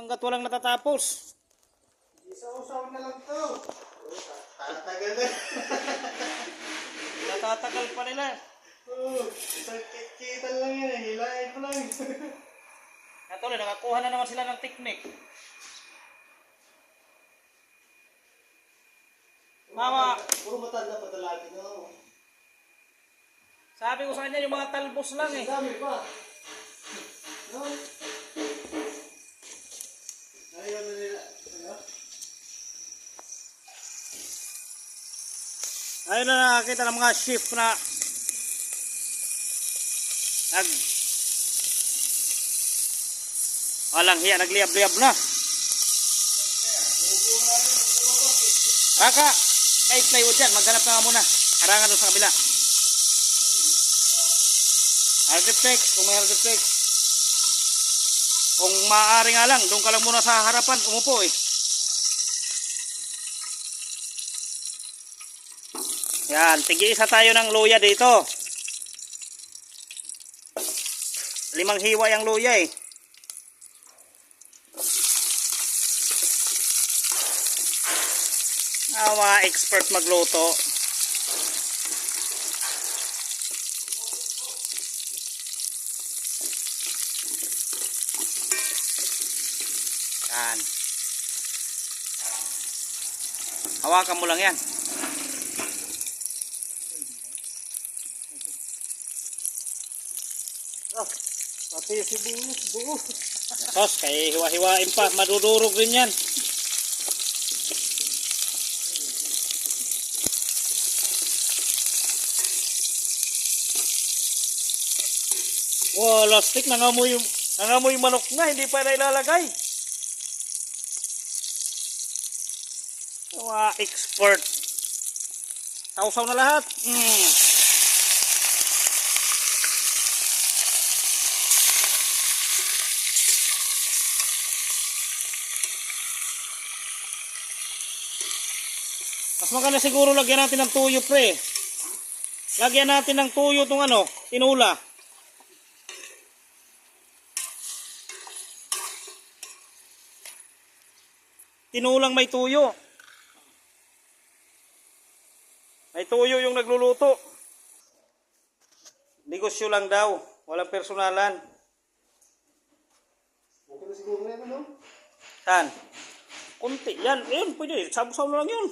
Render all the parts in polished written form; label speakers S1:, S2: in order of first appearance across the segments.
S1: hanggat walang natatapos.
S2: Isa-usaw na lang to. Tatagal na.
S1: Natatagal pa nila.
S2: Isang kita lang yan. Hilahin mo lang.
S1: Natuloy, nakakuha na naman sila ng technique. Mama,
S2: Puro matanda pa talaki na ako.
S1: sabi ko sa kanya yung mga talbos lang eh.
S2: Dami pa. No? Ayaw na nila. Ano?
S1: Ayun na nakakita ng mga shift na walang hiya, nagliyab-liyab na. Kaka, may plywood dyan, maghanap ka nga muna. Arangan doon sa kabila. Hardiplex, kung may hardiplex. Kung maaari nga lang, doon ka lang muna sa harapan, umupo eh. Yan, tigi-isa tayo ng luya dito. 5 hiwa yung luya eh. Mga expert magluto. Yan. Hawakan mo lang yan.
S2: Pati si buo.
S1: Sos, kaya hiwa-hiwain pa. Madudurog rin yan. Wow, lastik, nangamoy manok na, hindi pa na ilalagay. Mga expert. Sausaw na lahat. Mas maganda siguro lagyan natin ng tuyo, pre. Lagyan natin ng tuyo itong tinula. Tinulang may tuyo. May tuyo yung nagluluto. Negosyo lang daw. Walang personalan.
S2: Okay na siguro na no?
S1: Saan? Kunti. Yan. Ayun. Pwede. Sabu-sabu na lang yun.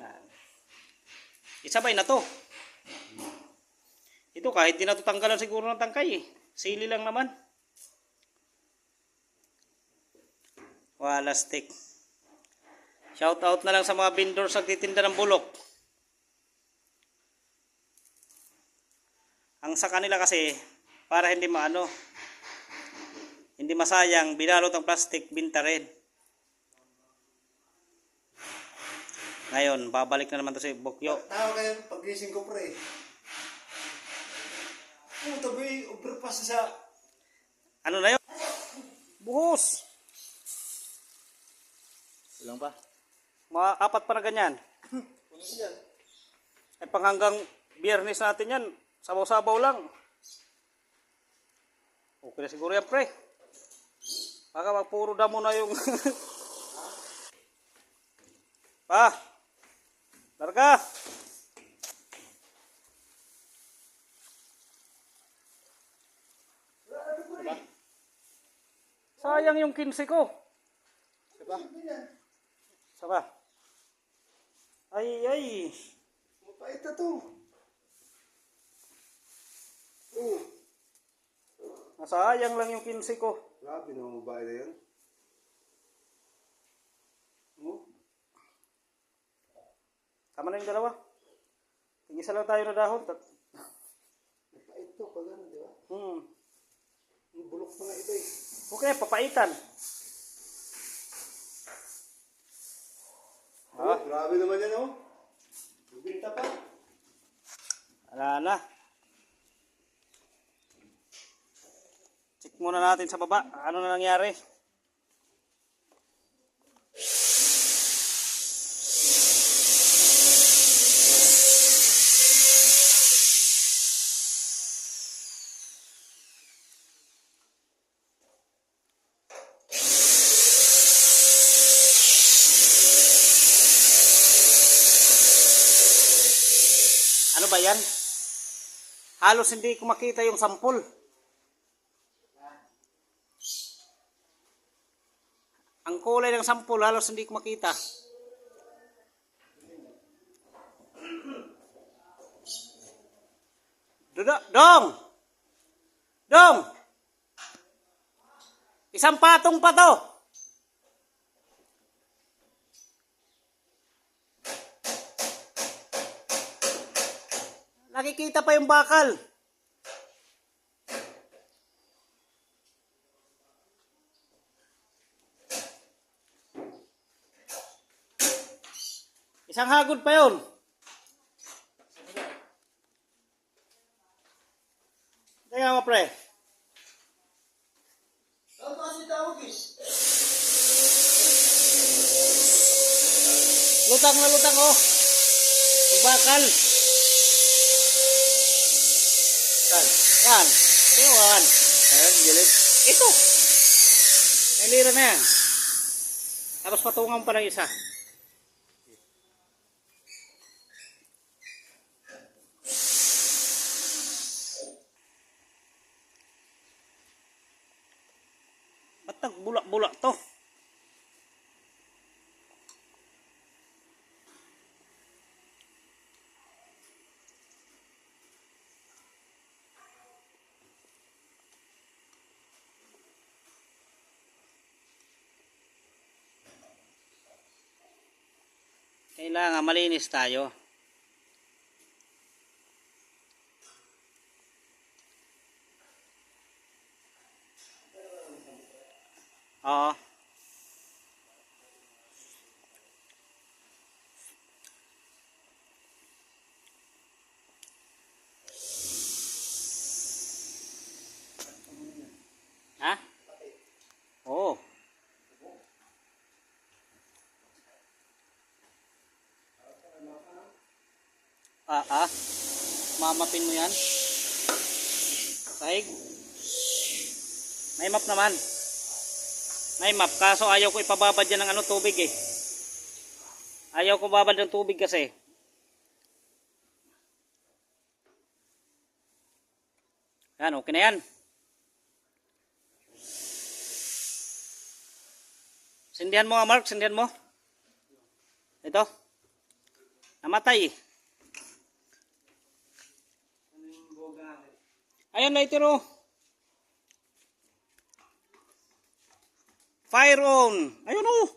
S1: Yan. Isabay na to. Ito kahit di na to tanggalan siguro ng tangkay eh. Sili lang naman. Wala stick. Shout out na lang sa mga vendor sa titinda ng bulok. Ang sa kanila kasi para hindi hindi masayang, binalot ang plastic, binta rin. Ngayon, babalik na naman to si Bokyo.
S2: Tao kayo pagising ko pre. Tabi overpass sa
S1: Ano na yun? Buhos.
S2: Ilang pa?
S1: Mga 4 pa na ganyan. Eh pang hanggang Biyernes natin yan, sabaw-sabaw lang. Okay na siguro yan, pre. Baka magpuro damo na yung pa. Larga. Diba? Sayang yung 15 ko. Diba? Saba. Ay.
S2: Mapait na to.
S1: Nasayang lang yung 15 ko.
S2: Grabe na mga babae na yan.
S1: Tama na yung dalawa. Tig-isa lang tayo na dahon.
S2: Mapait to pag ano, di ba? Yung bulok mga iba eh.
S1: Okay, papaitan.
S2: Grabe naman yan oh. Binta pa.
S1: Wala na. Check muna natin sa baba. Ano na nangyari? Ano ba yan? Halos hindi ko makita yung sampol. Ang kulay ng sampol, halos hindi ko makita. Dong! Dong! Isang patong pa to. Nakikita pa yung bakal. Isang hagod pa yun. Teka mo, pre. Lutang na lutang, oh. Yung bakal. Yan. Yan. Ayan, gilid. Ito. May lira na yan. Tapos patungan pa ng isa. Ba't nagbulak-bulak to? Kailangan malinis tayo. Oo. Ha? Oo. Mamapin mo yan. Sahig. May map naman. May map. Kaso ayaw ko ipababad yan ng tubig eh. Ayaw ko babad ng tubig kasi. Yan, okay na yan. Sindihan mo nga, Mark. Sindihan mo. Ito. Namatay eh. Ayan, lighter oh. Fire on. Ayun oh.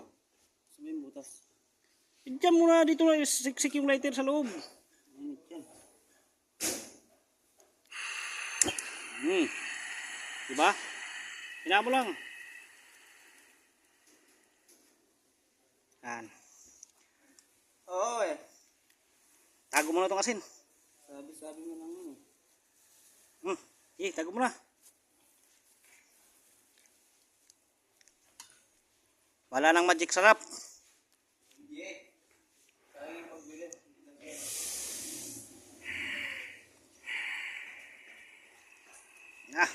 S1: Sabihin butas. Diyan mo na dito na siksik yung lighter sa loob. Diba? Hina mo lang. Yan. Oo eh. Tago mo na itong asin. Sabi mo lang yun. Tago mo na. Wala nang magic sarap. Ah.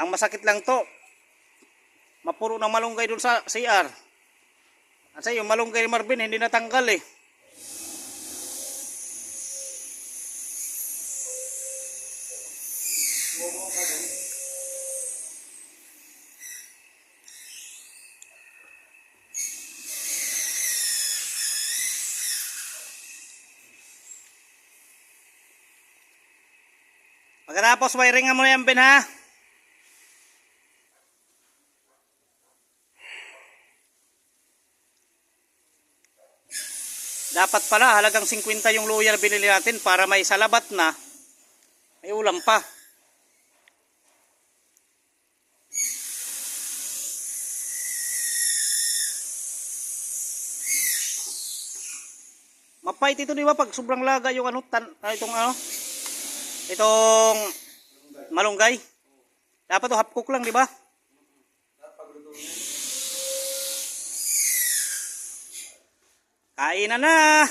S1: Ang masakit lang to. Mapuro ng malunggay dun sa CR. At sa yung malunggay ni Marvin hindi natanggal eh. Pagkatapos wiringan mo yan, Ben, ha? Dapat pala halagang 50 yung luya na binili natin para may salabat na. May ulam pa. Mapait ito, di ba? Pag sobrang laga yung itong malunggay. Dapat to half cook lang, di ba? Kainan na.